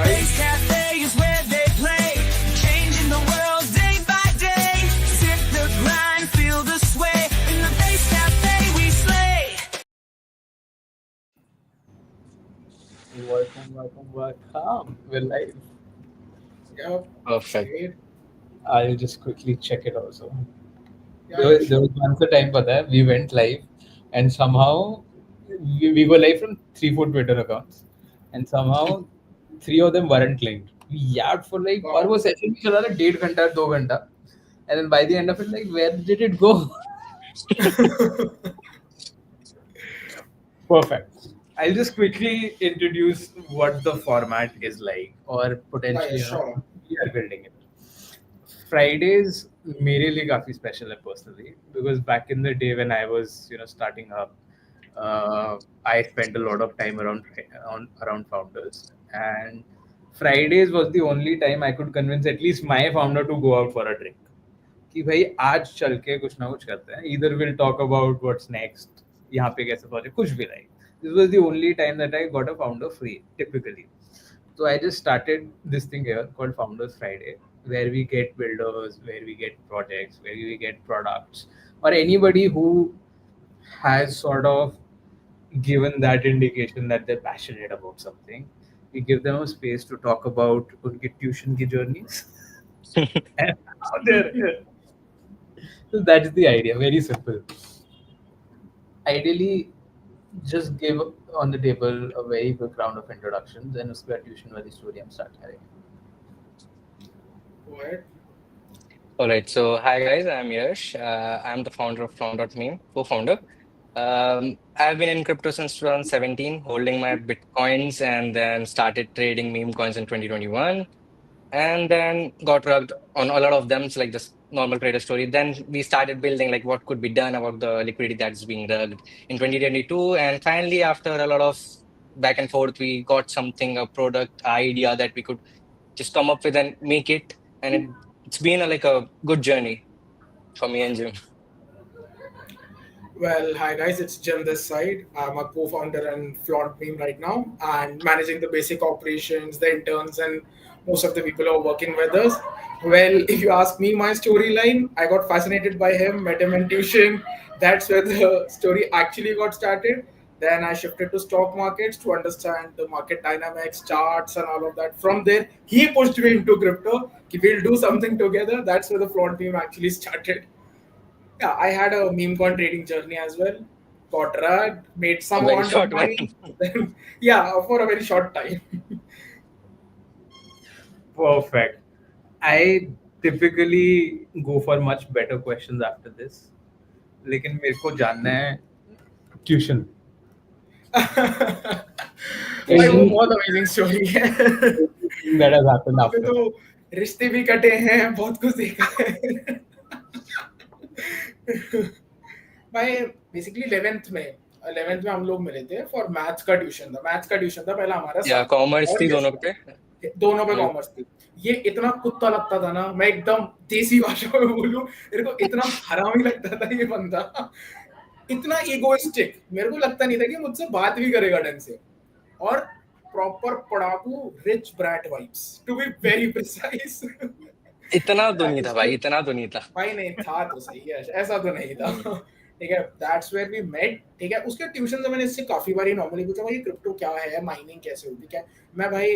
Base Cafe is where they play, changing the world day by day. Sip the grind, feel the sway. In the Base Cafe we slay. Welcome. We're live. Yep. Perfect. Great. I'll just quickly check it also. Yeah, There was once a time, pata hai, we went live, and somehow we go live from 3-4 Twitter accounts, and somehow 3 of them weren't linked. We yapped for like, Wow. और वो session भी चला था 1.5 घंटा 2 घंटा, and then by the end of it, like, where did it go? Perfect. I'll just quickly introduce what the format is like, or potentially Yeah, sure. we are building it. Fridays मेरे लिए काफी special है personally, because back in the day when I was starting up, I spent a lot of time around founders, and Fridays was the only time I could convince at least my founder to go out for a drink. कि भाई आज चल के कुछ ना कुछ करते हैं, either we'll talk about what's next, यहाँ पे कैसे पहुंचे, कुछ भी like. This was the only time that I got a founder free typically. So I just started this thing here called Founders Friday, where we get builders, where we get projects, where we get products, or anybody who has sort of given that indication that they're passionate about something. We give them a space to talk about उनके tuition की journeys and how they're. So that's the idea. Very simple. Ideally, just give on the table a very quick round of introductions, and उसके बाद tuition वाली story हम start करेंगे. Go ahead. All right. So, hi guys, I'm Yash. I'm the founder of Flown.meme, co-founder. I've been in crypto since 2017, holding my Bitcoins, and then started trading meme coins in 2021. And then got rugged on a lot of them. It's like this normal trader story. Then we started building like what could be done about the liquidity that's being rugged in 2022. And finally, after a lot of back and forth, we got something, a product idea that we could just come up with and make it. And it's been like a good journey for me and Jim. Well, hi guys, it's Jim this side. I'm a co-founder and Flaunt Meme right now and managing the basic operations, the interns, and most of the people who are working with us. Well, if you ask me my storyline, I got fascinated by him, met him in tuition. That's where the story actually got started. Then I shifted to stock markets to understand the market dynamics, charts, and all of that. From there, he pushed me into crypto. We'll do something together. That's where the Flaunt Meme actually started. Yeah, I had a meme coin trading journey as well. Got rugged, made some A very amount of short money. Then, yeah, for a very short time. Perfect. I typically go for much better questions after this. लेकिन मेरे को जानना है tuition. भाई वो बहुत amazing story है. That has happened वहाँ पे after. तो रिश्ते भी कटे हैं, बहुत कुछ देखा है. भाई बेसिकली 11th में हम लोग मिले थे फॉर मैथ्स का ट्यूशन था पहला हमारा. या कॉमर्स थी दोनों पे. दोनों पे कॉमर्स थी. ये इतना कुत्ता लगता था ना, मैं एकदम देसी भाषा में बोलूं, मेरे को इतना हरामी लगता था ये बंदा, इतना ईगोइस्टिक. मेरे को लगता नहीं था कि मुझसे बात भी करेगा ढंग से. और प्रॉपर पढ़ाकू rich brat vibes to be very precise. इतना तो नहीं था भाई, इतना तो नहीं था भाई. नहीं था तो सही है, ऐसा तो नहीं था. ठीक है, दैट्स वेयर वी मेट. ठीक है, उसके ट्यूशन से मैंने इससे काफी बारी नॉर्मली पूछा भाई क्रिप्टो क्या है, माइनिंग कैसे होती है. मैं भाई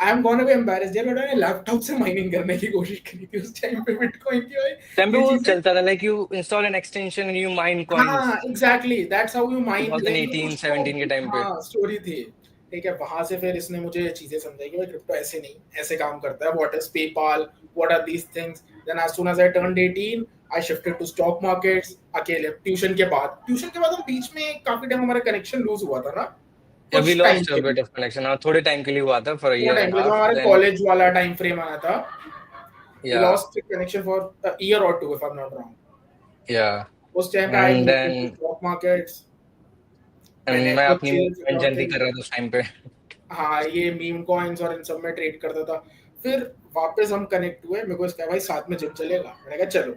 I am gonna be embarrassed यार, मैंने लैपटॉप से माइनिंग करने की कोशिश करी थी उस टाइम पे बिटकॉइन की. भाई टाइम पे वो चलता था like you install an extension and you mine coins. हां exactly, that's how you mine. 2018-17 के टाइम पे हां स्टोरी थी. ठीक है, वहां से फिर इसने मुझे चीजें समझाई कि भाई क्रिप्टो ऐसे नहीं, ऐसे काम करता है. What is PayPal, what are these things. Then as soon as I turned 18 I shifted to stock markets अकेले. ट्यूशन के बाद हम बीच में काफी टाइम हमारा कनेक्शन लूज हुआ था ना. We lost a bit of connection. थोड़े टाइम के लिए हुआ था for a year and a half. हमारे कॉलेज वाला टाइम फ्रेम आया था. We Yeah. lost connection for a year or two if I'm not wrong. Yeah. उस टाइम पे And I then stock markets. and मैं अपनी जल्दी कर रहा था उस टाइम पे. हाँ, ये मीम कॉइन्स और इन सब में ट्रेड करता था. फिर वापस हम कनेक्ट हुए. मेरे को इसका भाई साथ में जिम चलेगा. मैंने कहा चलो.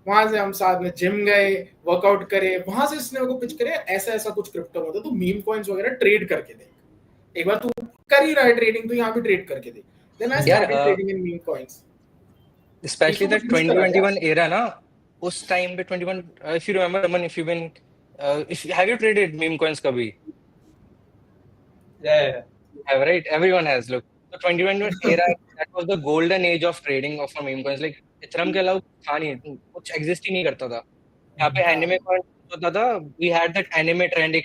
वहां से हम साथ में जिम गए, वर्कआउट करे. वहां से इसने मेरे को पिच करे ऐसा कुछ क्रिप्टो में होता, तो मीम कॉइन्स वगैरह ट्रेड करके देख. एक बार तू कर ही रहा है ट्रेडिंग तो यहाँ भी ट्रेड करके दे. Then I यार started trading in meme coins. Specially इसको द कुछ मिस करा क्या? 2021 era ना, उस टाइम पे 21 if you remember Aman, if you've been if have you traded meme coins कभी? Yeah. Have, right? Everyone has. Look, the 2021 era, that was the golden age of trading of meme coins. Like Ethereum के अलावा था नहीं, कुछ exist ही नहीं करता था. यहाँ पे हाँ. anime coin होता था. We had that anime trend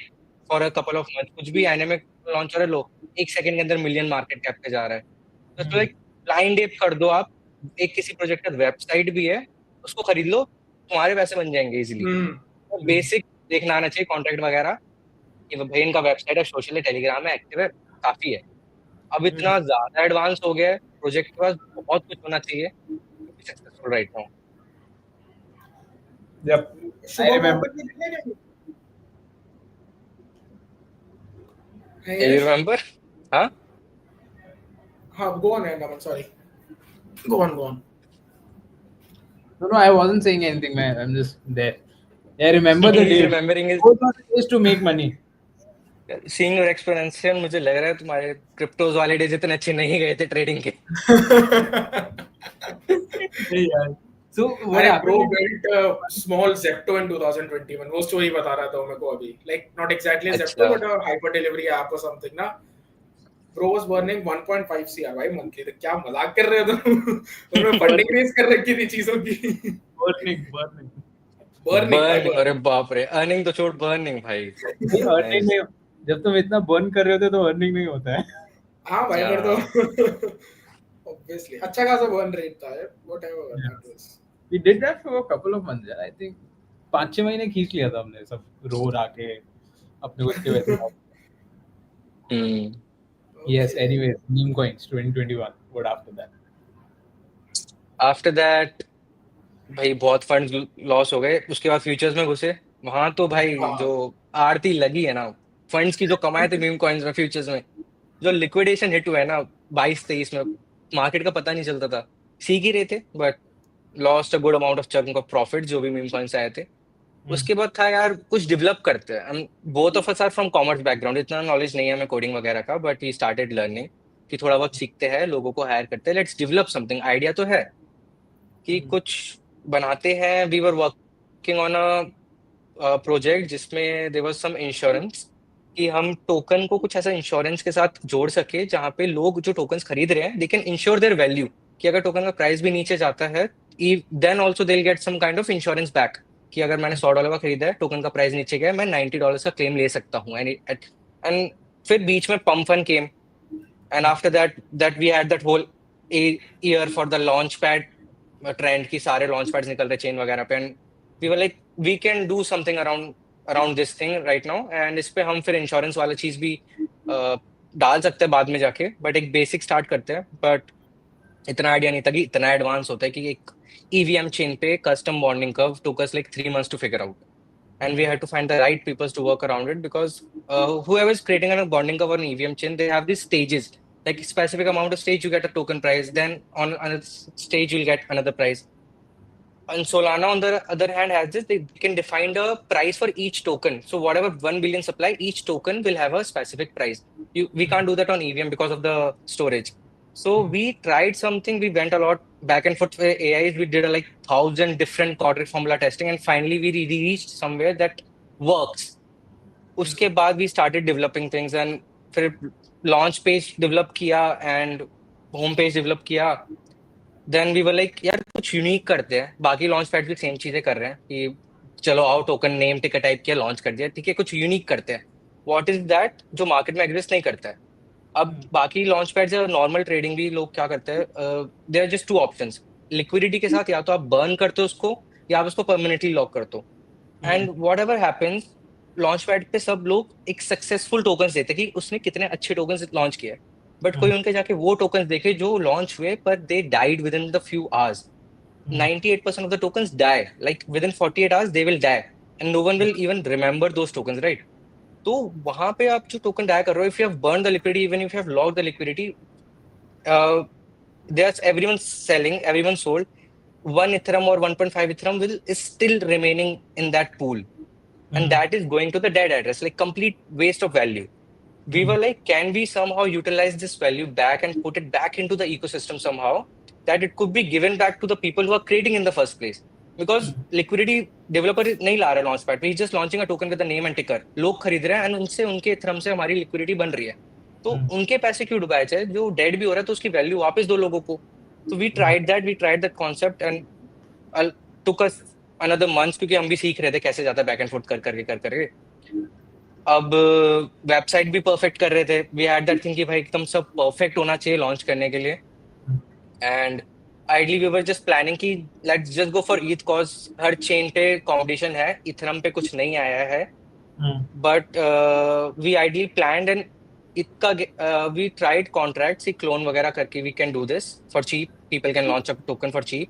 for a couple of months. कुछ भी anime launch हो रहा है, लो एक सेकंड के अंदर मिलियन मार्केट कैप पे जा रहा है. तो इसको एक ब्लाइंड एप कर दो आप. एक किसी प्रोजेक्ट का वेबसाइट भी है, उसको खरीद लो, तुम्हारे पैसे बन जाएंगे इजीली. तो बेसिक देखना आना चाहिए कॉन्ट्रैक्ट वगैरह कि भाई इनका वेबसाइट है, सोशल है, टेलीग्राम है, एक्टिव है, काफी है. अब इतना ज्यादा एडवांस हो गया है, प्रोजेक्ट के पास बहुत कुछ होना चाहिए successful right now. Yep. I remember. You remember? Huh? Go on, Naman. Sorry. Go on. No, I wasn't saying anything, man. I'm just there. I remember the He's day. remembering his Those are the days to make money. seeing your exponential. मुझे लग रहा है तुम्हारे cryptos वाले days इतने अच्छे नहीं गए थे ट्रेडिंग के. Yeah. So what अरे happened? bro built a small Zepto in 2021. वो story बता रहा था मेरे को अभी. Like not exactly अच्छा. Zepto but a hyper delivery app or something ना. Bro was burning 1.5 CR भाई monthly. तो क्या मजाक कर रहे हो तुम? तुमने funding raise कर रखी थी चीजों की. Burning. Burning. अरे बाप रे, अर्निंग तो छोड़, बर्निंग भाई. Earning नहीं, जब तुम इतना burn कर रहे होते तो earning नहीं होता है. हाँ भाई पर तो obviously अच्छा खासा burn rate था यार. Whatever that was. We did that for a couple of months. I think 5-6 महीने खींच लिया था हमने सब रो राके अपने खुद के वैसे. Yes. Anyways, meme coins 2021. What after that? After that भाई बहुत फंड्स लॉस हो गए. उसके बाद फ्यूचर्स में घुसे. वहां तो भाई जो आरती लगी है ना, फंड्स की जो कमाए थे मीम कॉइन्स में, फ्यूचर्स में जो लिक्विडेशन हिट हुआ है ना 22-23 में, मार्केट का पता नहीं चलता था. सीख ही रहे थे but lost a good amount of chunk of profit जो भी मीम कॉइन्स आए थे. उसके बाद था यार कुछ डेवलप करते हैं. Both of us are from commerce background, इतना नॉलेज नहीं है हमें कोडिंग वगैरह का, बट वी स्टार्टेड लर्निंग कि थोड़ा बहुत सीखते हैं, लोगों को हायर करते हैं, लेट्स डेवलप समथिंग. आइडिया तो है कि कुछ बनाते हैं. We were working on a project जिसमें देयर वाज सम इंश्योरेंस, कि हम टोकन को कुछ ऐसा इंश्योरेंस के साथ जोड़ सके जहाँ पे लोग जो टोकन्स खरीद रहे हैं they can insure their value, कि अगर टोकन का प्राइस भी नीचे जाता है then also they will get some kind of insurance back, कि अगर मैंने $100 का खरीदा है, टोकन का प्राइस नीचे गया, मैं $90 का क्लेम ले सकता हूँ. एंड फिर बीच में pump fun came, and after that we had that whole year for the launch pad trend की सारे लॉन्च पैड्स निकल रहे चेन वगैरह पे, and we were like we can do something around this thing right now. And इस पे हम फिर इंश्योरेंस वाला चीज भी डाल सकते हैं बाद में जाके, बट एक बेसिक स्टार्ट करते हैं. बट इतना आइडिया नहीं था कि इतना एडवांस होता है कि एक EVM चेन पे custom bonding curve took us like 3 months to figure out, and we had to find the right people to work around it, because whoever is creating a bonding curve on EVM chain, they have these stages, like specific amount of stage you get a token price, then on another stage you'll get another price. And Solana on the other hand has this, they can define the price for each token. So whatever 1 billion supply, each token will have a specific price. We can't do that on EVM because of the storage. So we tried something, we went a lot back and forth with AIs, we did like 1,000 different quadratic formula testing, and finally we reached somewhere that works. उसके बाद we started developing things, and फिर launch page develop किया and home page develop किया. Then we were like यार कुछ unique करते हैं. बाकी launch pads भी same चीजें कर रहे हैं कि चलो आओ token name ticker type किया, launch कर दिया, ठीक है, कुछ unique करते हैं. What is that जो market में exist नहीं करता है. अब बाकी लॉन्च पैड्स या नॉर्मल ट्रेडिंग भी लोग क्या करते हैं, there are just 2 options. Liquidity के साथ या तो आप बर्न करते हो उसको, या आप उसको परमानेंटली लॉक करते हो. And whatever happens, launch pad पे सब लोग एक सक्सेसफुल टोकन्स देते हैं कि उसने कितने अच्छे टोकन्स लॉन्च किए, बट कोई उनके जाके वो टोकन्स देखे जो लॉन्च हुए पर they died within the few hours. 98% of the tokens die, like within 48 hours they will die, and no one will even remember those tokens, right. तो वहां पे आप जो टोकन डाई कर रहे हो, if you have burn the liquidity, even if you have locked the liquidity, there's everyone selling, everyone sold, 1 Ethereum or 1.5 Ethereum is still remaining in that pool, and that is going to the dead address, like complete waste of value. we were like, can we somehow utilize this value back and put it back into the ecosystem somehow that it could be given back to the people who are creating in the first place? Because liquidity developer नहीं ला रहा launch pad पे, he's just launching a token with a name and ticker. लोग खरीद रहे हैं and उनसे उनके थ्रम से हमारी लिक्विडिटी बन रही है. तो उनके पैसे क्यों डुबाए जाए? जो डेड भी हो रहा है तो उसकी वैल्यू वापस दो लोगों को. तो we tried that concept and took us another month क्योंकि हम भी सीख रहे थे कैसे जाता है बैक एंड फोर्थ कर करके. अब वेबसाइट भी परफेक्ट कर रहे थे. वी हैड दैट थिंग कि भाई एकदम सब परफेक्ट होना चाहिए लॉन्च करने के लिए. And ideally we were just planning कि let's just go for ETH cause हर चेन पे कंपटीशन है. इथरम पे कुछ नहीं आया है. But we ideally planned and इसका वी ट्राइड कॉन्ट्रैक्ट्स क्लोन वगैरह करके we can do this for cheap. People can launch a token for cheap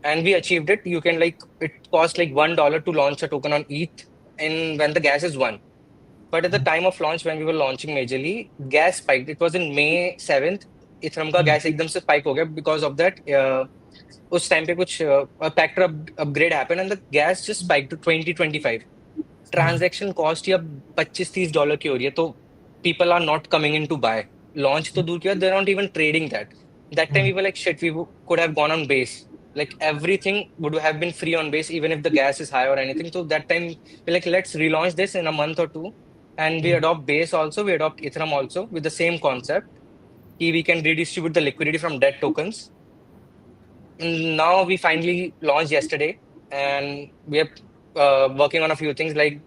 and we achieved it. You can like, it cost like $1 to launch a token on ETH and when the gas is 1. But at the time of launch, when we were launching majorly, gas spiked. It was in May 7th. Ethereum का gas एकदम से spike हो गया because of that. उस time पे कुछ factor upgrade happened and the gas just spiked to 20-25. Transaction cost ही अब $25-30 की हो रही है. तो people are not coming in to buy. Launch तो दूर किया, they're not even trading that. That time we were like, shit, we could have gone on base. Like everything would have been free on base, even if the gas is high or anything. So that time we're like, let's relaunch this in a month or two, and we adopt base also, we adopt Ethereum also with the same concept. We can redistribute the liquidity from dead tokens. And now we finally launched yesterday, and we are working on a few things. Like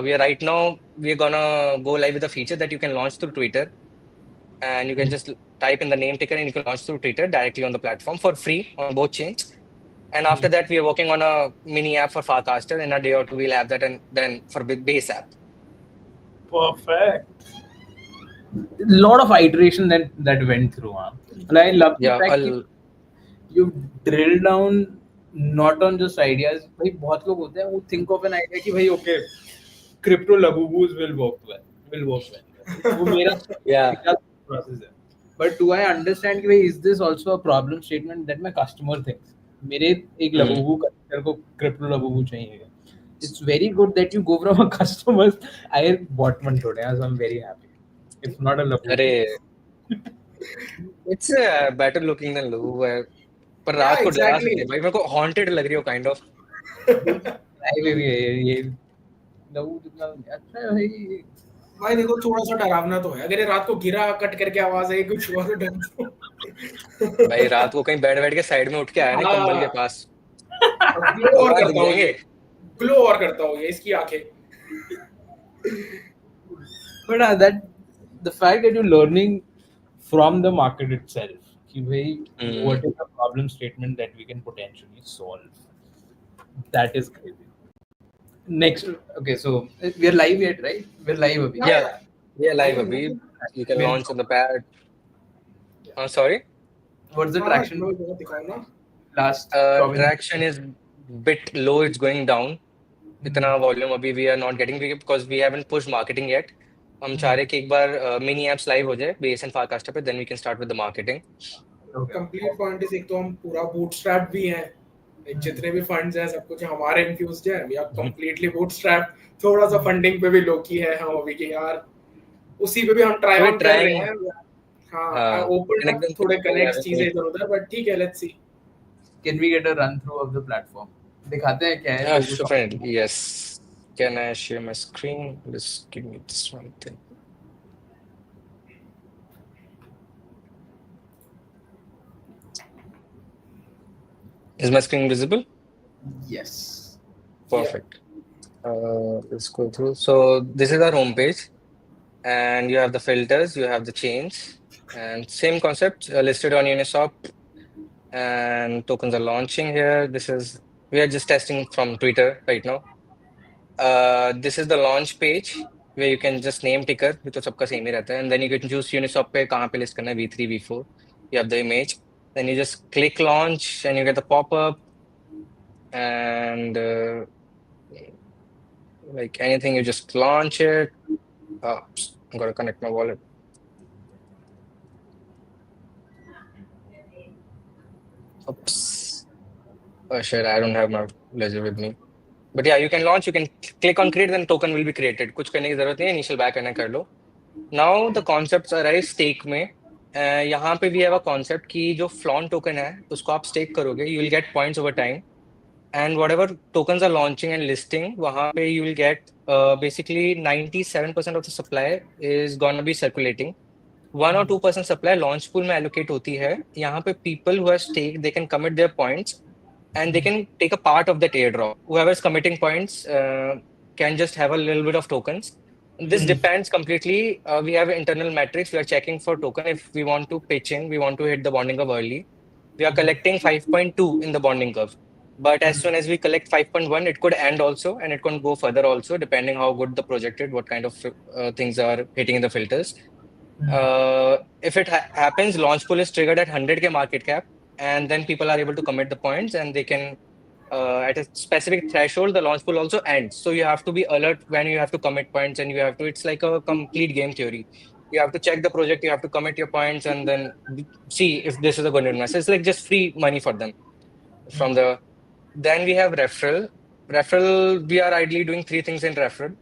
we are right now, we're gonna go live with a feature that you can launch through Twitter, and you can just type in the name ticker and you can launch through Twitter directly on the platform for free on both chains. And after that, we are working on a mini app for Farcaster. In a day or two, we'll have that, and then for base app. Perfect. Lot of iteration that went through, huh? And I love the fact you drill down not on just ideas. भाई बहुत लोग होते हैं वो think of an idea कि भाई okay, crypto labubus will work well. वो मेरा process है. But do I understand कि भाई is this also a problem statement that my customer thinks? मेरे एक लबूबू कस्टमर को क्रिप्टो लबूबू चाहिए. It's very good that you go from a customer. I bought one today, so I'm very happy. It's not a labubu. अरे it's better looking than labubu. पर रात को डरा सकते हैं भाई. मेरे को haunted लग रही हो kind of. ये लबूबू जितना अच्छा है भाई. भाई देखो थोड़ा सा डरावना तो है. अगर ये रात को गिरा कट करके आवाज आई कुछ हुआ तो डर तो. भाई रात को कहीं बैठ के साइड में उठ के आया ना कंबल के पास. ग्लो और करता हूँ ये इसकी आंखें. But that the fact that you're learning from the market itself, कि भाई what is the problem statement that we can potentially solve, that is crazy. Next, okay, so we are live yet, right? We're live abhi. Yeah, we are live abhi. You can launch on the pad. Sorry? What's the traction? Last traction is bit low. It's going down. इतना volume अभी we are not getting because we haven't pushed marketing yet. हम चाह रहे कि एक बार mini apps live हो जाए base and Farcaster पे, then we can start with the marketing. Complete point is एक तो हम पूरा bootstrap भी हैं. जितने भी फंड्स हैं सब कुछ हमारे इन्फ्यूज्ड है. We are completely bootstrap. थोड़ा सा फंडिंग पे भी लोकी है हम अभी के यार. उसी पे भी हम ट्राई कर रहे हैं. हां ओपन थोड़े कनेक्ट चीजें इधर उधर बट ठीक है. Let's see. Can we get a run through of the platform? दिखाते हैं क्या है. Sure, yes. Can I share my screen? Just give me this one thing. Is my screen visible? Yes. Perfect. Let's go through. So this is our homepage, and you have the filters, you have the chains, and same concept listed on Uniswap, and tokens are launching here. We are just testing from Twitter right now. This is the launch page where you can just name ticker, which is सबका same ही रहता है, and then you can choose Uniswap पे कहाँ पे list करना है, V3, V4. You have the image. Then you just click launch and you get the pop-up, and like anything, you just launch it. I'm gonna connect my wallet. Oops. Oh shit, I don't have my ledger with me. But yeah, you can launch, you can click on create, then token will be created. कुछ करने की जरूरत नहीं है, initial buy करना कर लो. Now the concepts arise stake में. यहाँ पे we have a concept कि जो flaunt token है उसको आप stake करोगे, you will get points over time, and whatever tokens are launching and listing, वहाँ पे you will get basically 97% of the supply is gonna be circulating. 1 or 2% supply launch pool में allocate होती है. यहाँ पे people who are stake, they can commit their points and they can take a part of that airdrop. Whoever is committing points can just have a little bit of tokens. This depends completely. We have internal metrics. We are checking for token. If we want to pitch in, we want to hit the bonding curve early. We are collecting 5.2 in the bonding curve. But as soon as we collect 5.1, it could end also, and it can go further also, depending how good the project is, what kind of things are hitting in the filters. If it happens, launch pool is triggered at 100K market cap, and then people are able to commit the points, and they can at a specific threshold, the launch pool also ends. So you have to be alert when you have to commit points, and you have to. It's like a complete game theory. You have to check the project, you have to commit your points, and then see if this is a good investment. It's like just free money for them from the. Then we have referral. Referral, we are ideally doing 3 things in referral.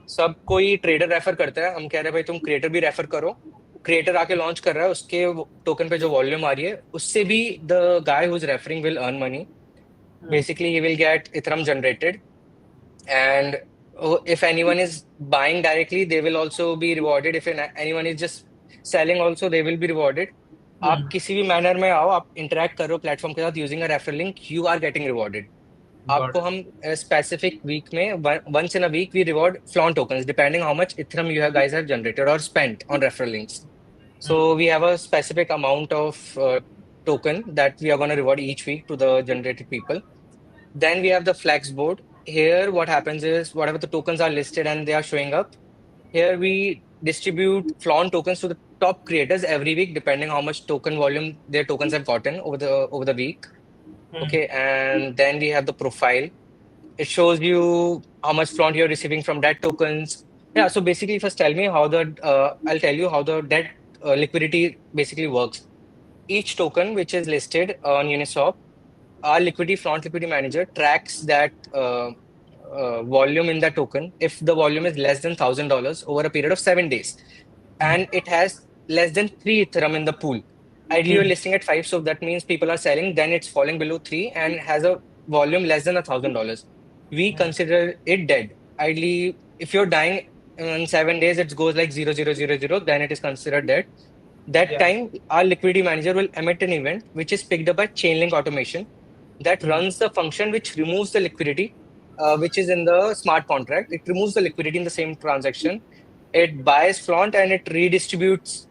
सब कोई trader refer करता है, हम कह रहे हैं भाई तुम क्रिएटर भी रेफर करो. क्रिएटर आके लॉन्च कर रहा है, उसके टोकन पे जो वॉल्यूम आ रही है उससे भी the guy who is referring will earn money. Basically he will get Ethereum generated, and if anyone is buying directly, they will also be rewarded. If anyone is just selling also, they will be rewarded. आप किसी भी manner में आओ, आप interact करो platform के साथ using a referral link, you are getting rewarded. आपको हम स्पेसिफिक वीक में once in a week we reward flaunt tokens depending how much Ethereum you guys have generated or spent on referral links. So we have a specific amount of token that we are going to reward each week to the generated people. Then we have the flex board. Here what happens is whatever the tokens are listed and they are showing up, here we distribute flaunt tokens to the top creators every week depending how much token volume their tokens have gotten over the week. Okay, and then we have the profile. It shows you how much flaunt you're receiving from debt tokens. Yeah, so basically first tell me how I'll tell you how the debt liquidity basically works. Each token which is listed on Uniswap, our flaunt liquidity manager tracks that volume in that token. If the volume is less than $1,000 over a period of 7 days, and it has less than 3 Ethereum in the pool. Ideally, you're listing at 5, so that means people are selling. Then it's falling below 3 and has a volume less than $1,000. We consider it dead. Ideally, if you're dying in 7 days, it goes like 0.0000. Then it is considered dead. That time, our liquidity manager will emit an event which is picked up by Chainlink automation that runs the function which removes the liquidity, which is in the smart contract. It removes the liquidity in the same transaction. It buys flaunt and it redistributes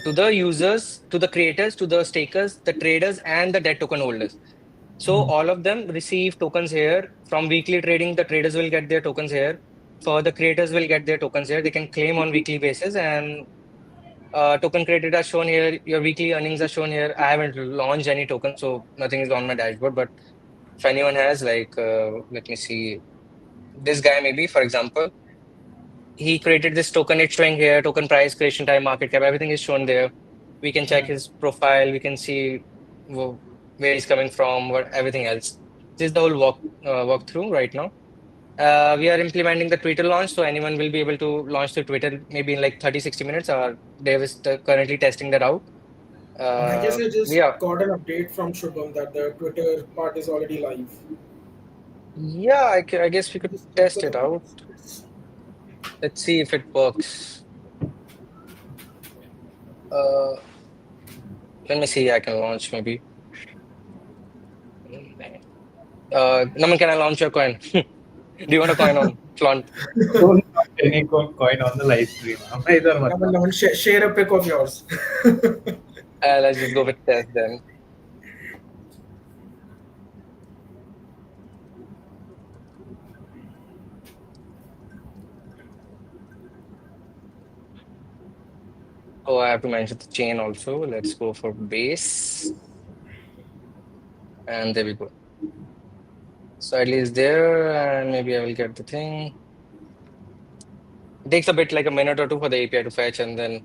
to the users, to the creators, to the stakers, the traders, and the debt token holders. So all of them receive tokens here. From weekly trading, the traders will get their tokens here. For the creators will get their tokens here. They can claim on weekly basis, and token created are shown here. Your weekly earnings are shown here. I haven't launched any token, so nothing is on my dashboard. But if anyone has, like, let me see, this guy maybe, for example, he created this token. It's showing here, token price, creation time, market cap, everything is shown there. We can check his profile. We can see where he's coming from, what everything else. This is the whole walkthrough right now. We are implementing the Twitter launch, so anyone will be able to launch the Twitter maybe in like 30-60 minutes. Dave is currently testing that out. I guess I just Yeah. got an update from Shubham that the Twitter part is already live. Yeah, I guess we could test it out. Let's see if it works. Let me see. I can launch maybe. Naman, can I launch your coin? Do you want a coin on Flaunt? Don't launch any coin on the live stream. Either one. Naman, share a pic of yours. Let's just go with test then. Oh, I have to mention the chain also. Let's go for base. And there we go. So at least there, and maybe I will get the thing. It takes a bit like a minute or two for the API to fetch, and then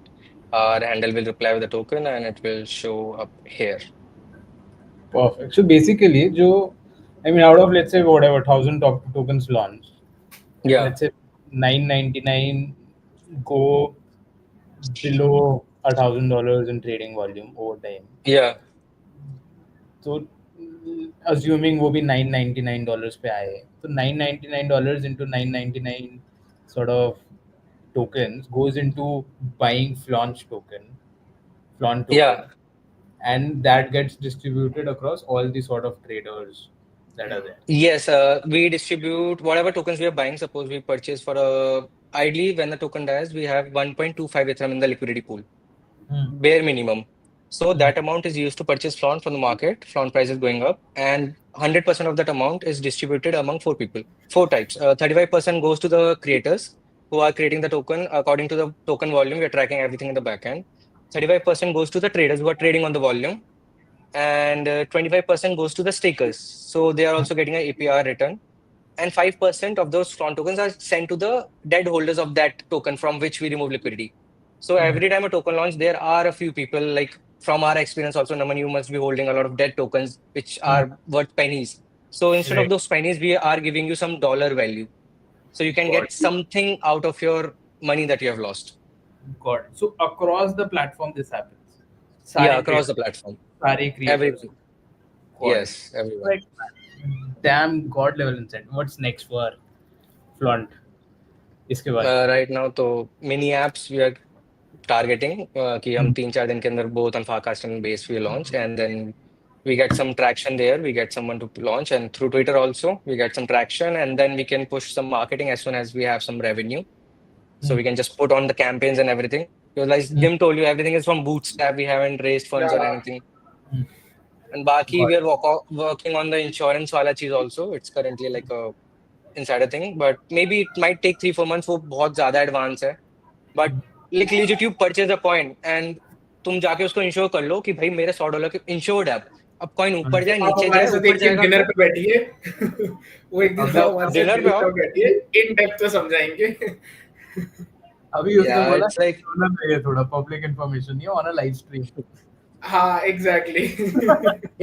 our handle will reply with the token and it will show up here. Perfect. So basically, out of, let's say, whatever 1,000 tokens launched, Yeah. let's say 999 go below $1,000 in trading volume over time. Yeah. So assuming वो भी $999 पे आए, तो $999 into 999 sort of tokens goes into buying Flaunt token, Yeah. and that gets distributed across all the sort of traders that are there. Yes, we distribute whatever tokens we are buying. Suppose we purchase for ideally when the token dies, we have 1.25 Ethereum in the liquidity pool, bare minimum. So that amount is used to purchase Flaunt from the market. Flaunt price is going up, and 100% of that amount is distributed among four people, four types. 35% goes to the creators who are creating the token according to the token volume. We are tracking everything in the backend. 35% goes to the traders who are trading on the volume, and 25% goes to the stakers. So they are also getting an APR return. And 5% of those Flaunt tokens are sent to the dead holders of that token from which we remove liquidity. So every time a token launch, there are a few people, like from our experience also, Naman, you must be holding a lot of dead tokens, which are worth pennies. So instead of Right. those pennies, we are giving you some dollar value. So you can Got get it. something out of your money that you have lost. Got it. So across the platform this happens. Yeah, सारे across traders, the platform. सारे creators. Everyone. Got it. Yes, everyone. Like, damn god level insight. What's next for Flaunt? इसके बाद Right now, तो mini apps we are targeting कि हम 3-4 दिन के अंदर both on Farcast and Base we launch, and then we get some traction there. We get someone to launch, and through Twitter also we get some traction, and then we can push some marketing as soon as we have some revenue. So we can just put on the campaigns and everything. Because like Jim told you, everything is from Bootstrap. We haven't raised funds or Yeah. anything. And Baki, we are working on the insurance wala cheese also. It's currently like a insider thing, but maybe it might take 3-4 months. वो बहुत ज़्यादा advance है. But like legit, you purchase a point and तुम जाके उसको ensure कर लो कि भाई मेरे $100 के इंश्योर्ड है अब कॉइन ऊपर जाए आप नीचे हमारे जाए साथ ऊपर एक दिन जाएगा डिनर तो पे बैठिए वो एक दिन अब हमारे साथ dinner पे आओ। डिनर पे बैठिए इन डेप्थ में समझाएंगे अभी उसने Yeah, बोला it's like ये थोड़ा पब्लिक इंफॉर्मेशन नहीं ऑन अ लाइव स्ट्रीम. हाँ exactly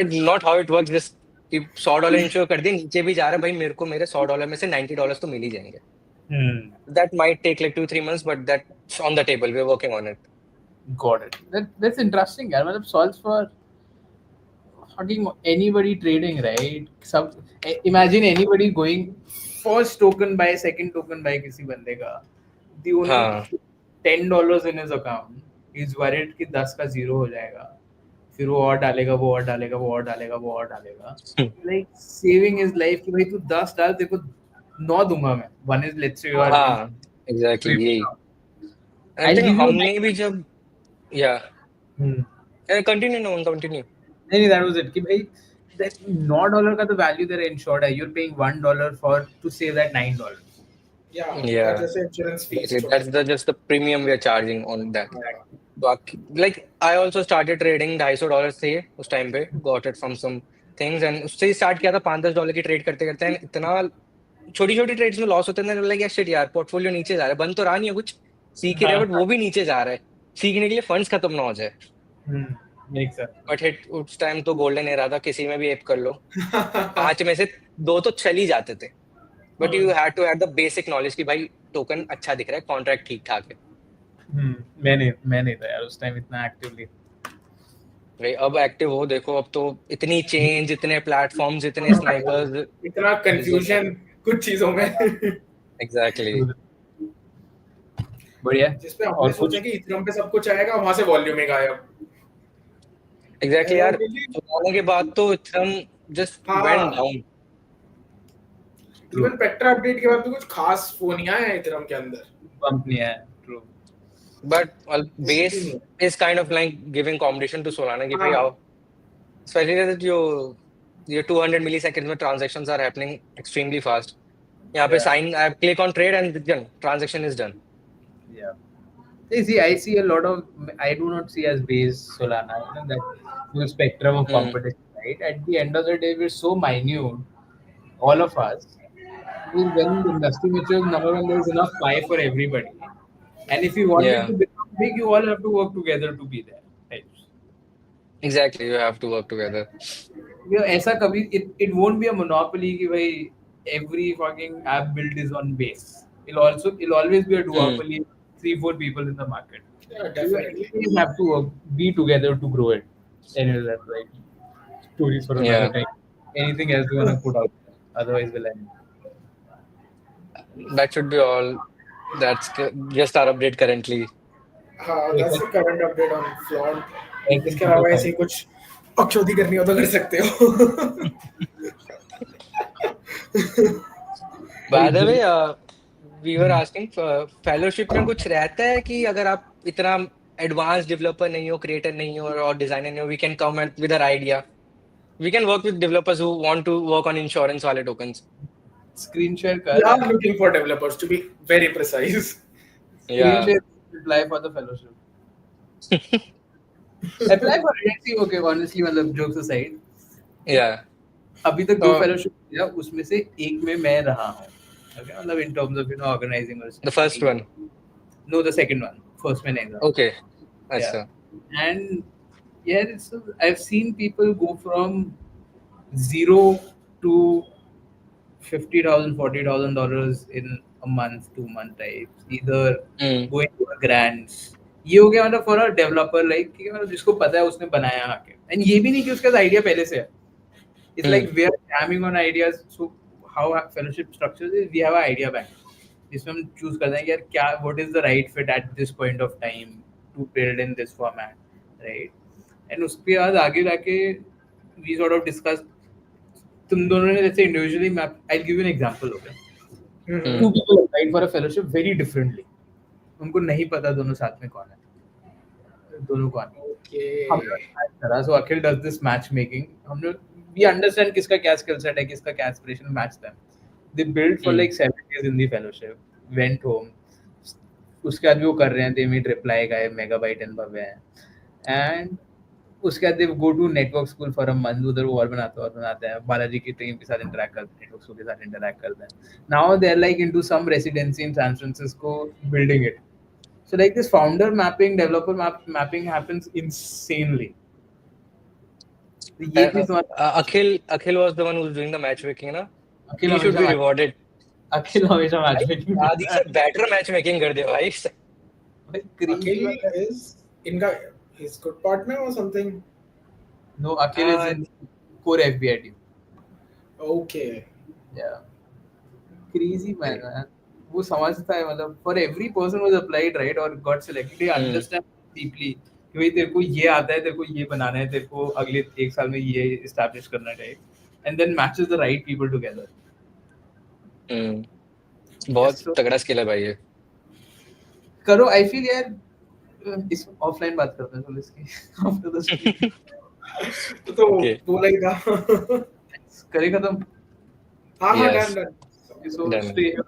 it's not how it works. Just कि $100 इंश्योर कर दिए नीचे भी जा रहा है भाई मेरे को मेरे $100 में से $90 तो मिल ही जाएंगे. That might take like 2-3 months, but that's on the table. We're working on it. Got it. That's interesting यार. मतलब solves for fucking anybody trading, right? Imagine anybody going first token by second token by किसी बंदे का. The only हाँ. $10 in his account is worried कि 10 का zero हो जाएगा. फिर वो और डालेगा, वो और डालेगा, वो और डालेगा, वो और डालेगा. Like saving his life कि भाई तू 10 डाल, तेरे को 9 दूंगा मैं. One is let's say you are हाँ, exactly यही. I I'll think give you हमने भी जब yeah. Continue, no, continue. नहीं, that was it कि भाई that $9 का तो value तेरा insured है. You're paying $1 to save that $9. Yeah. that's just insurance fees That's just the premium we are charging on that. Like I also started trading $250 थे उस time पे, got it from some things, and उससे ही start किया था $5-10 की trade करते करते हैं. इतना छोटी छोटी ट्रेड्स में लॉस होते हैं. लाइक यार शिट यार पोर्टफोलियो नीचे जा रहा है, बंद तो रहा नहीं है कुछ, सीख ही रहे बट वो भी नीचे जा रहा है. सीखने के लिए फंड्स खत्म ना हो जाए. Makes sense. बट हिट उस टाइम तो गोल्डन एरा था, किसी में भी एप कर लो 5 में से 2 तो चल ही जाते थे. But you had to have the basic knowledge कि भाई टोकन अच्छा दिख रहा है, कॉन्ट्रैक्ट ठीक ठाक है. मैं नहीं था यार उस टाइम इतना एक्टिवली. भाई अब एक्टिव हो, देखो अब तो इतनी चेंज, इतने प्लेटफॉर्म्स, इतने स्नाइपर्स, इतना कंफ्यूजन कुछ चीजों में एग्जैक्टली. बढ़िया. जिस पे हमने सोचा कि इथेरियम पे सब कुछ आएगा, वहां से वॉल्यूम ही गायब. एग्जैक्टली यार, होने के बाद तो Ethereum just went down. Even Petra update के बाद भी कुछ खास फोन नहीं आया इथेरियम के अंदर. बम्प नहीं है. True. But base is kind of like giving competition to Solana कि भाई आओ, especially that your 200 milliseconds में transactions are happening extremely fast. यहाँ पे sign, I click on trade and done, transaction is done. Yeah. See, I see a lot of. I do not see as base Solana, that full spectrum of competition. Right. At the end of the day, we're so minute, all of us. When the industry matures, number one, there's enough pie for everybody. And if you want it to become big, you all have to work together to be there. Right? Exactly, you have to work together. ऐसा कभी it won't be a monopoly कि भाई every fucking app build is on base. It'll always be a duopoly. 3-4 people in the market. Yeah, definitely. You have to be together to grow it. Anyway, that's like stories for another Yeah. time. Anything else you want to put out? Otherwise, we'll end. That should be all. That's just our update currently. हाँ, that's the current update on Flaunt. Anything इसके अलावा to ऐसे कुछ अक्षोदी करनी हो तो कर सकते हो. By the way, we were asking fellowship में कुछ रहता है कि अगर आप इतना एडवांस डेवलपर नहीं हो, क्रिएटर नहीं हो और डिजाइनर नहीं हो, we can come with our idea. We can work with developers who want to work on insurance वाले tokens. Screen share We are looking for developers, to be very precise. Yeah. Apply for the fellowship. Apply for it. See, okay, honestly, मतलब jokes aside, Yeah. अभी तक 2 fellowship किया, उसमें से एक में मैं रहा हूँ. Okay, मतलब in terms of organizing or The first one. No, the second one. First में नहीं था. Okay. Yeah. अच्छा. And yeah, I've seen people go from 0 to $50,000, $40,000 in a month, 2-month types. Either going to a grants. ये हो गया मतलब for a developer like कि मतलब जिसको पता है उसने बनाया आके. And ये भी नहीं कि उसका आइडिया पहले से है. It's like we are jamming on ideas. So how fellowship structures is we have an idea bank. जिसमें हम choose करते हैं कि यार क्या what is the right fit at this point of time to build in this format, right? And उसके बाद आगे जाके we sort of discuss. तुम दोनों ने जैसे individually map. I'll give you an example. Okay. 2 people applied for a fellowship very differently. उनको नहीं पता दोनों साथ में कौन है. दोनों कौन है. Okay. So Akhil does this matchmaking. हम लोग we understand किसका क्या skill set है, किसका क्या aspiration, match them. They built for like 7 days in the fellowship. Went home. उसके बाद भी वो कर रहे हैं. They made reply guy, Megabyte and भव्य हैं. And उसके बाद they go to network school for a month. उधर वो और बनाते हैं. बालाजी की टीम के साथ interact करते हैं. network school के साथ interact करते हैं. Now they're like into some residency in San Francisco building it. So like this founder mapping, developer mapping happens insanely. Akhil was the one who's doing the matchmaking, na? Akhil He should be rewarded. Akhil हमेशा matchmaking. आदि से better matchmaking कर दे भाई. Akhil is his good partner or something. No, Akhil is in core FBI team. Okay. Yeah. Crazy man. वो समझता है मतलब for every person who's applied right or got selected, he understands deeply कि भाई तेरे को ये आता है, तेरे को ये बनाना है, तेरे को अगले 1 साल में ये establish करना है, and then matches the right people together. बहुत तगड़ा स्किल है भाई ये. करो. I feel यार इस offline बात करते हैं इसकी after the stream. तो बोला ही था. करे खत्म. हाँ Yes. done. So Done. stay here.